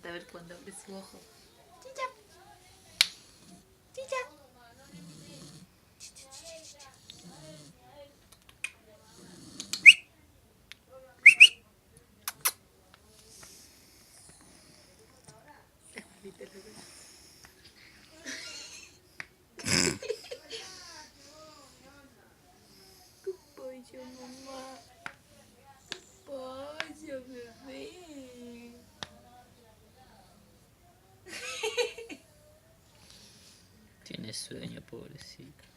encanta ver cuando abre su ojo. Chicha. Chicha. Pollo, mamá. Pollo, bebé. Tiene sueño, pobrecito.